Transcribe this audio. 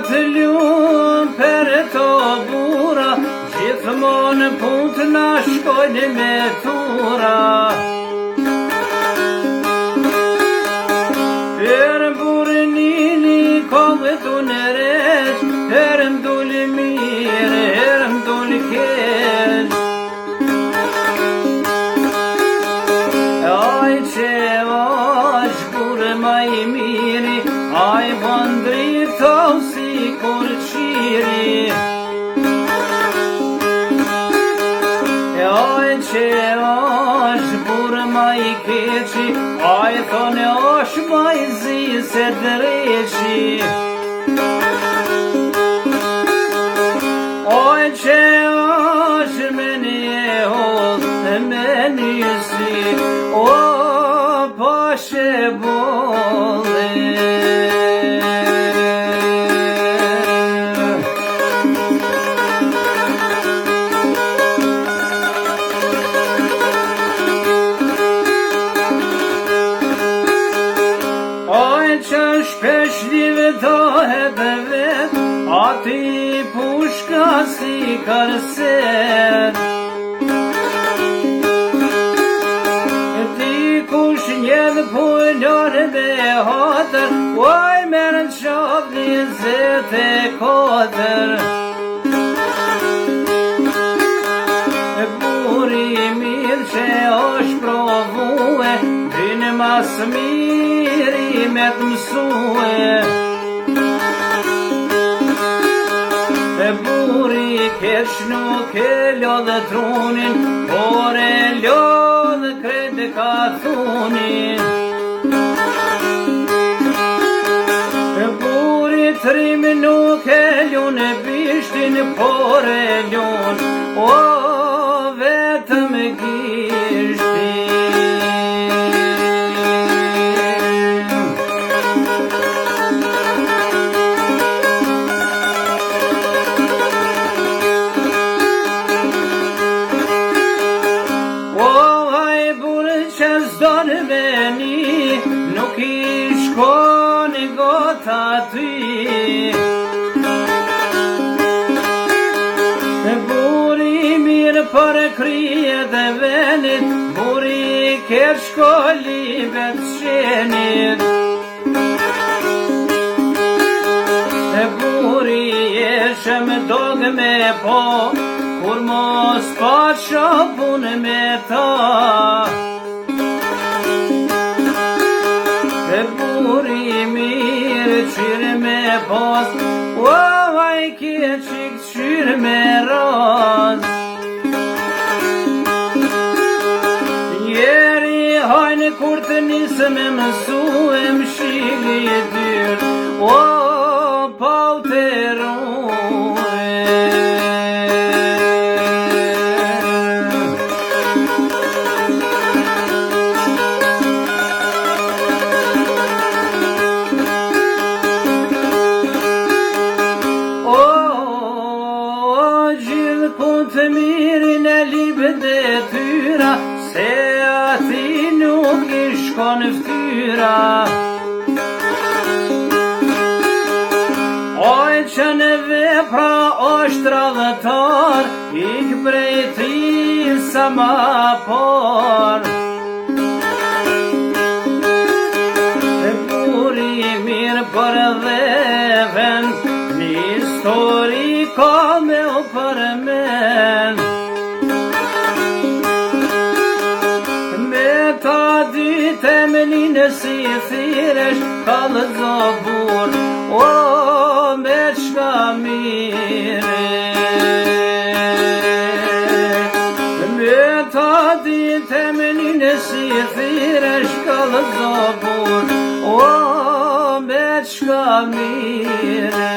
të lumë për të bura, gjithmonë punë të na shkojnë me tura. Për burë nili kohë të në req, për mdullë mirë, për mdullë keq. Aj që është burë ma i miri, aj bëndri të si kur qiri. Aj që është burë ma i keqi, aj thone është ma i zi se dreqi. Aj që është me një hodhë, me një si, o pashe bolle. Që shpesh live dohet vet, ati pushka si karset. Ti kush njedh pullor dhe hatër, oj merë në qap 24. Buri mirë që është provue, dynë mas miri me të mësue. Buri keq nuk e lodhë trunin, por e lodhë krejtë ka thunin. Buri trim nuk e lune bishtin, por e lun, o vetëm gishtin. Nuk i shkoni gota ty. Buri mirë për krije dhe venit, buri keq shkollivet shenit. Buri jeshem dogme po, kur mos pa shopun me ta. Buri mirë qyrë me pos, o vaj keqik qyrë me ros. Njeri hajnë kur të nisë me mësu e mshili dyrë, o pa u të ruë. Të mirin e libë dhe tyra, se ati nuk i shkon ftyra. Oj që në vepra është radhëtar, ik prej ti sa ma por. Buri mirë për dheven, një histori ka me u përmen. Me ta dyte me një si thiresh, ka dhe zobur, o me qka mire. Me ta dyte me një si thiresh, ka dhe zobur, o me qka mire.